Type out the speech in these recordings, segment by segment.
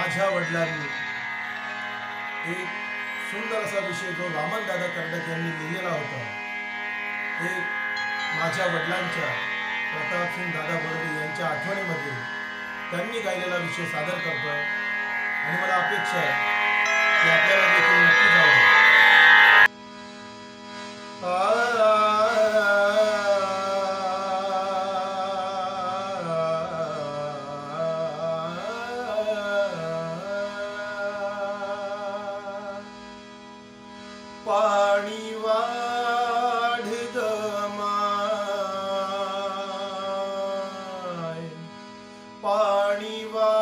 माझ्या वडिलांनी एक सुंदर असा विषय जो वामनदादा कर्डक यांनी लिहिलेला होता, एक माझ्या वडिलांच्या प्रतापसिंग दादा बर्वे यांच्या आठवणीमध्ये त्यांनी गायलेला विषय सादर करतोय आणि मला अपेक्षा आहे की आपल्याला देखील नक्कीच आवडेल. पाणी वाढ ग माय, पाणी वाढ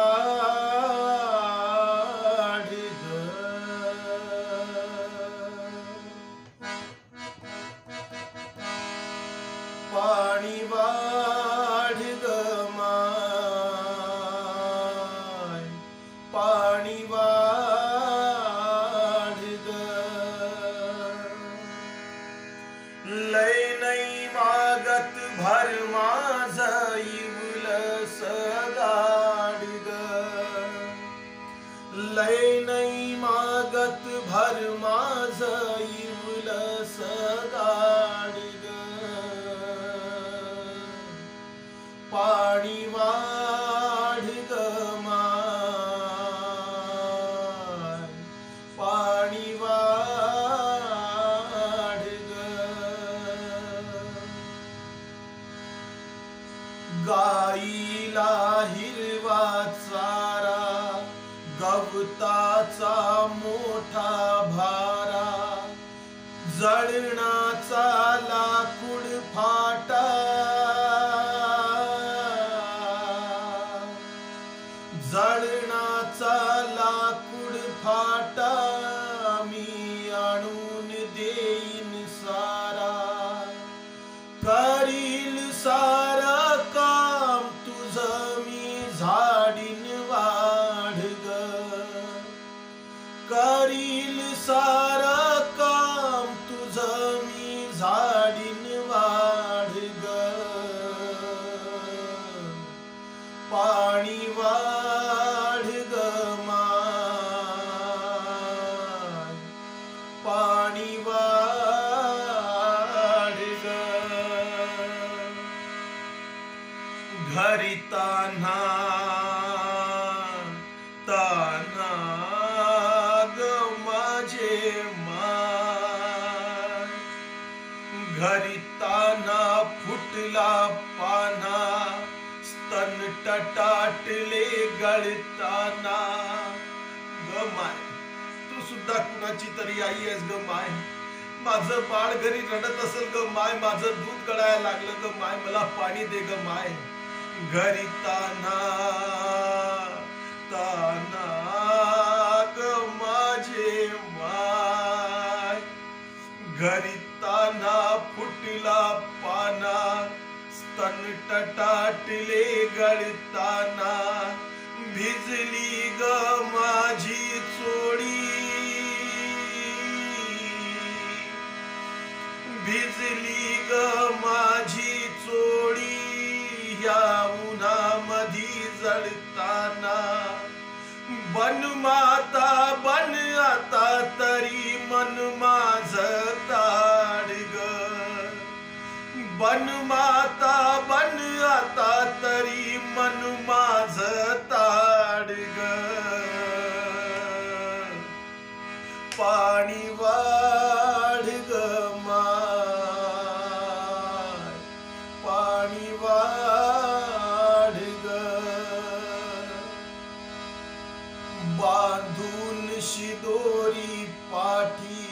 ग, पाणी वाढ ग माय, पाणी वाढ ग. लय नाही मागत भर माझ इवलस गाड ग, लय नाही मागत भर माझ इवलस गाड ग. पाणी वाढ ग माय, पाणी वाढ ग. गाईला हिरवा चारा, गवताचा मोठा भारा, जळणाचा लाकूड फाटा, जळणाचा लाकूड फाटा, मी आणून देईन सारा, करील सारा काम तुझं मी झाडीन वाढ ग, करील सारा काम तुझं मी झाडीन वाढ ग. पाणी वाढ ग माय, पाणी वाढ ग. घरी तान्हा तान्हा ग माझे माय, घरी तान्हा फुटला पान्हा, स्तन टटाटले गळताना. ग माय, तू सुद्धा कुणाची तरी आई आहेस ग माय. माझं बाळ घरी रडत असेल ग माय, माझं दूध गळायला लागलं ग माय, मला पाणी दे ग माय. घरी तान्हा तान्हा ग माझे माय, घरी तान्हा फुटला पाना, स्तन टटाटले गळताना. भिजली ग माझी चोळी, भिजली ग माझी चोळी, या उन्हामधी जळताना. बन माता बन आता तरी मन माझं ताड ग, बन माता बन आता तरी मन माझं ताड ग. पाणी वाढ ग माय, पाणी वाढ ग. बांधून शिदोरी पाठी,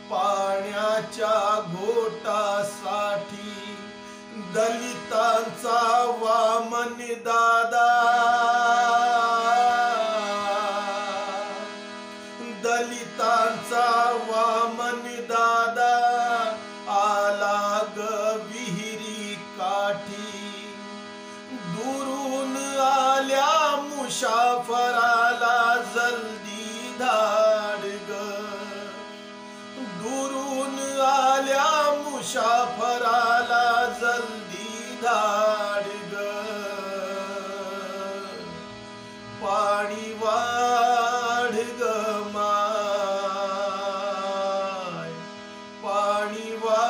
पाण्याच्या घोटासाठी, दलितांचा वामन दादा, दलितांचा वामन दादा, आला ग विहिरी काठी. दुरून आल्या मुसाफराला जल्दी धाड ग, दुरून आल्या मुसाफराला जल्दी धाड ग. पाणी वा आणि वा